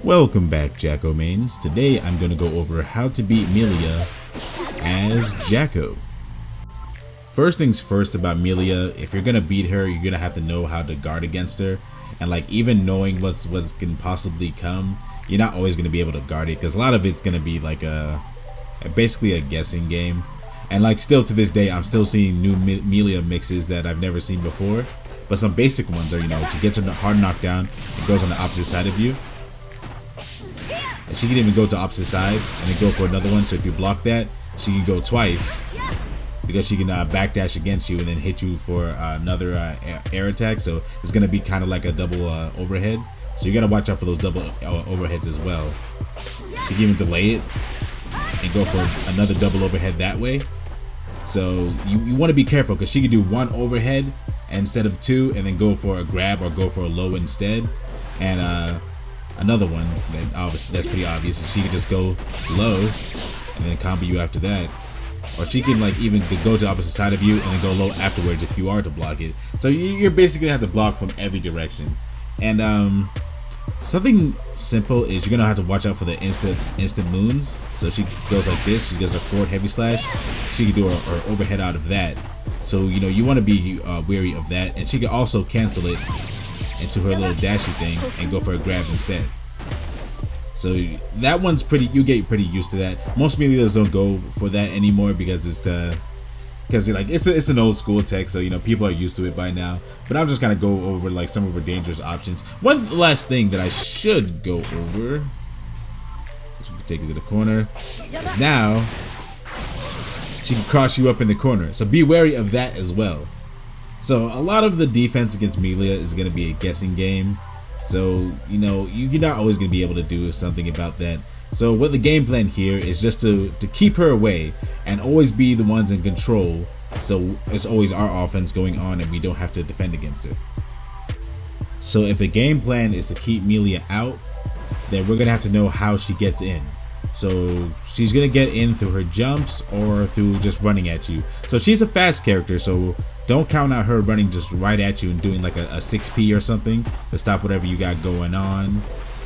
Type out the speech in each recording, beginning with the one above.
Welcome back, Jacko mains. Today I'm going to go over how to beat Millia as Jacko. First things first about Millia, if you're going to beat her, you're going to have to know how to guard against her. And like even knowing what's can possibly come, you're not always going to be able to guard it, because a lot of it's going to be like basically a guessing game. And like still to this day, I'm still seeing new Millia mixes that I've never seen before. But some basic ones are, she gets a hard knockdown, it goes on the opposite side of you. And she can even go to the opposite side and then go for another one. So if you block that, she can go twice, because she can backdash against you and then hit you for another air attack. So it's going to be kind of like a double overhead. So you got to watch out for those double overheads as well. She can even delay it and go for another double overhead that way. So you want to be careful, because she can do one overhead instead of two and then go for a grab or go for a low instead. And another one that's pretty obvious, she can just go low and then combo you after that. Or she can like even go to the opposite side of you and then go low afterwards if you are to block it. So you're basically gonna have to block from every direction. And something simple is you're gonna have to watch out for the instant moons. So if she goes like this, she goes a forward heavy slash, she can do her overhead out of that. So you want to be wary of that. And she can also cancel it into her little dashy thing and go for a grab instead. So that one's you get pretty used to that. Most Millias don't go for that anymore, because it's an old school tech, so people are used to it by now. But I'm just gonna go over like some of her dangerous options. One last thing that I should go over, which we can take you to the corner, is now she can cross you up in the corner, so be wary of that as well. So a lot of the defense against Millia is going to be a guessing game. So you're not always going to be able to do something about that. So what the game plan here is just to keep her away and always be the ones in control. So it's always our offense going on and we don't have to defend against her. So if the game plan is to keep Millia out, then we're going to have to know how she gets in. So she's going to get in through her jumps or through just running at you. So she's a fast character, so don't count out her running just right at you and doing like a 6P or something to stop whatever you got going on.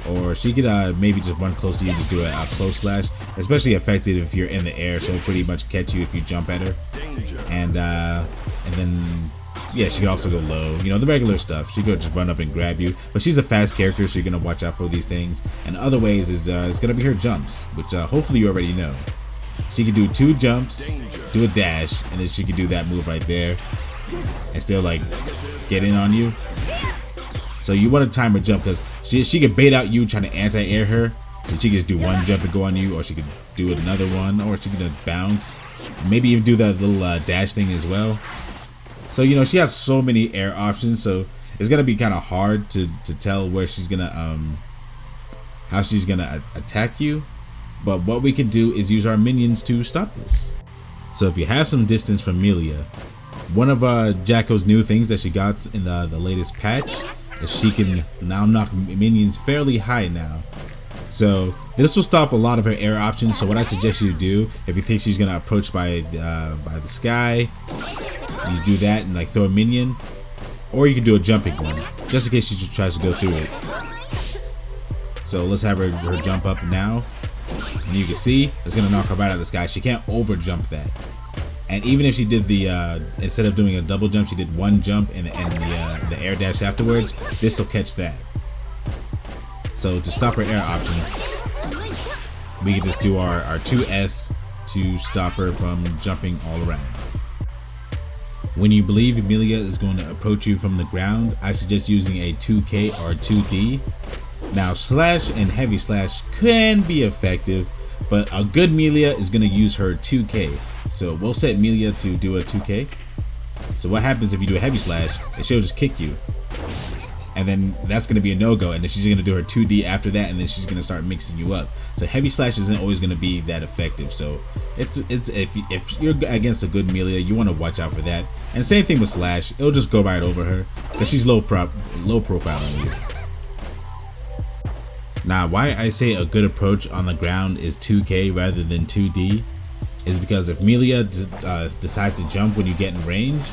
Or she could maybe just run close to you and just do a close slash, especially effective if you're in the air. She'll pretty much catch you if you jump at her. And then yeah, she can also go low, the regular stuff. She could just run up and grab you, but she's a fast character, so you're gonna watch out for these things. And other ways is it's gonna be her jumps, which hopefully you already know. She can do 2 jumps, do a dash, and then she can do that move right there and still like get in on you. So you want to time her jump, because she can bait out you trying to anti-air her. So she can just do one jump and go on you, or she could do another one, or she can bounce, maybe even do that little dash thing as well. So she has so many air options, so it's gonna be kind of hard to tell where she's gonna how she's gonna attack you. But what we can do is use our minions to stop this. So if you have some distance from Millia, one of Jacko's new things that she got in the latest patch is she can now knock minions fairly high now. So this will stop a lot of her air options. So what I suggest you do, if you think she's gonna approach by the sky, you do that and like throw a minion, or you can do a jumping one just in case she tries to go through it. So let's have her jump up now, and you can see it's gonna knock her right out of the sky. She can't over jump that. And even if she did the instead of doing a double jump, she did one jump and the air dash afterwards, this will catch that. So to stop her air options, we can just do our 2S to stop her from jumping all around. When you believe Millia is going to approach you from the ground, I suggest using a 2K or 2D. Now slash and heavy slash can be effective, but a good Millia is going to use her 2K. So we'll set Millia to do a 2K. So what happens if you do a heavy slash, she'll just kick you. And then that's going to be a no-go, and then she's going to do her 2D after that, and then she's going to start mixing you up. So heavy slash isn't always going to be that effective. So it's if you're against a good Millia, you want to watch out for that. And same thing with slash, it'll just go right over her because she's low profile on you. Now why I say a good approach on the ground is 2K rather than 2D is because if Millia decides to jump when you get in range,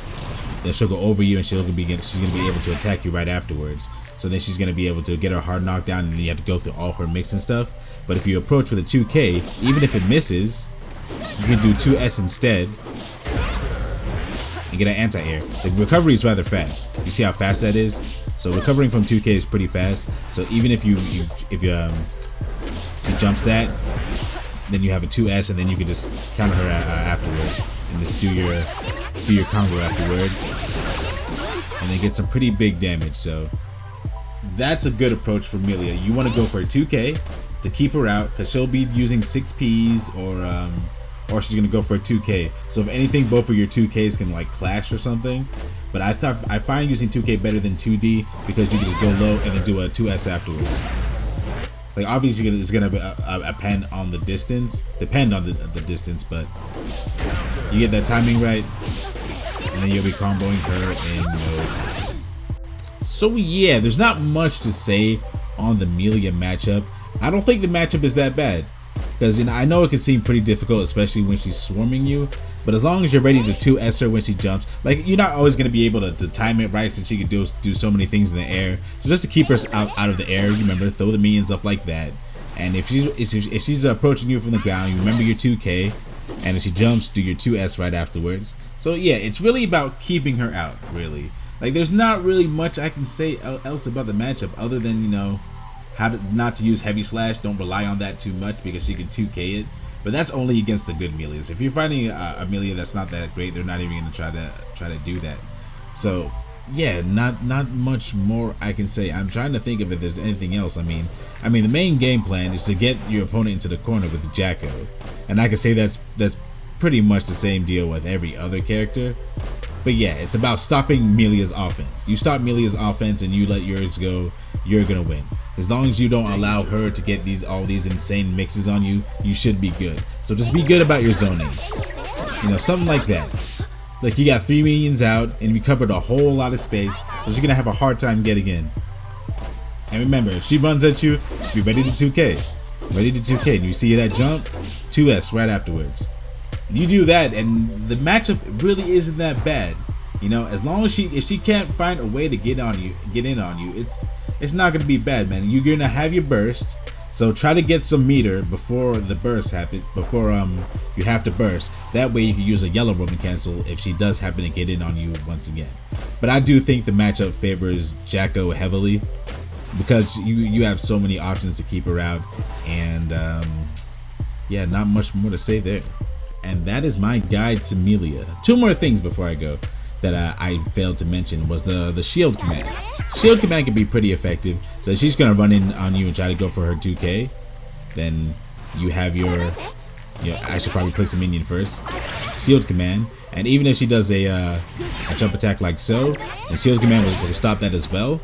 then she'll go over you and she's gonna be able to attack you right afterwards. So then she's gonna be able to get her hard knockdown, and then you have to go through all her mix and stuff. But if you approach with a 2K, even if it misses, you can do 2S instead and get an anti-air. The recovery is rather fast. You see how fast that is? So recovering from 2K is pretty fast. So even if she jumps that, then you have a 2S, and then you can just counter her afterwards, and just do your combo afterwards, and then get some pretty big damage. So that's a good approach for Millia. You want to go for a 2K to keep her out, because she'll be using 6Ps, or she's gonna go for a 2K. So if anything, both of your 2Ks can like clash or something. But I find using 2K better than 2D, because you can just go low and then do a 2S afterwards. Like obviously it's gonna depend on the distance, but you get that timing right, and then you'll be comboing her in no time. So yeah, there's not much to say on the Millia matchup. I don't think the matchup is that bad, because I know it can seem pretty difficult, especially when she's swarming you. But as long as you're ready to 2S her when she jumps, like you're not always gonna be able to time it right, since she can do so many things in the air. So just to keep her out of the air, remember, throw the minions up like that. And if she's approaching you from the ground, you remember your 2K, and if she jumps, do your 2S right afterwards. So yeah, it's really about keeping her out, really. Like there's not really much I can say else about the matchup, other than, you know, how not to use heavy slash. Don't rely on that too much, because she can 2K it. But that's only against the good Millias. If you're finding a Millia that's not that great, they're not even gonna try to do that. So yeah, not much more I can say. I'm trying to think if there's anything else. I mean the main game plan is to get your opponent into the corner with the Jacko, and I can say that's pretty much the same deal with every other character. But yeah, it's about stopping Millia's offense. You stop Millia's offense and you let yours go, you're gonna win. As long as you don't allow her to get all these insane mixes on you, you should be good. So just be good about your zoning. You know, something like that. Like you got 3 minions out and you covered a whole lot of space, so you're gonna have a hard time getting in. And remember, if she runs at you, just be ready to 2K. Ready to 2K. And you see that jump, 2S right afterwards. You do that and the matchup really isn't that bad. You know, as long as if she can't find a way to get in on you, it's not gonna be bad, man. You're gonna have your burst, so try to get some meter before the burst happens, before you have to burst. That way you can use a yellow Roman cancel if she does happen to get in on you once again. But I do think the matchup favors Jacko heavily, because you have so many options to keep her out, and yeah, not much more to say there. And that is my guide to Millia. 2 more things before I go that I failed to mention was the shield command. Shield command can be pretty effective. So if she's gonna run in on you and try to go for her 2K, then you have your I should probably place a minion first. Shield command, and even if she does a jump attack like so, the shield command will stop that as well.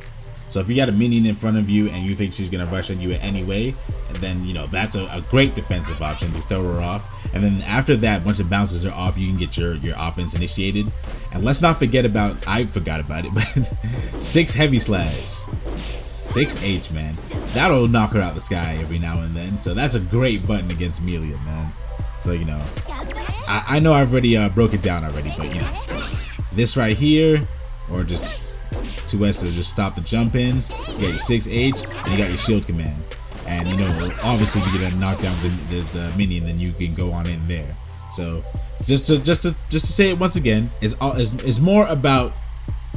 So if you got a minion in front of you and you think she's gonna rush on you in any way, then you know that's a great defensive option to throw her off. And then after that, once it bounces her off, you can get your offense initiated. And let's not forget about, I forgot about it, but 6 heavy slash, 6H, man. That'll knock her out the sky every now and then. So that's a great button against Millia, man. So you know, I know I've already broke it down already, but you know, this right here, or just 2S to just stop the jump ins. You got your 6H and you got your shield command. And you know, obviously if you get to knock down the minion, then you can go on in there. So just to say it once again, is more about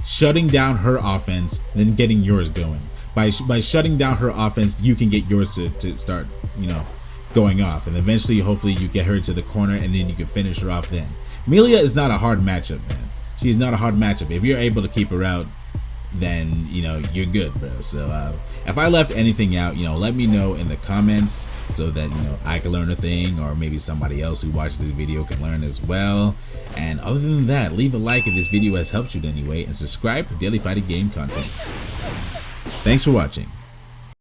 shutting down her offense than getting yours going. By shutting down her offense, you can get yours to start, you know, going off, and eventually hopefully you get her to the corner and then you can finish her off then. Millia is not a hard matchup, man. She's not a hard matchup. If you're able to keep her out, then you know you're good, bro. So if I left anything out, you know, let me know in the comments so that you know I can learn a thing, or maybe somebody else who watches this video can learn as well. And other than that, leave a like if this video has helped you in any way, and subscribe for daily fighting game content. Thanks for watching.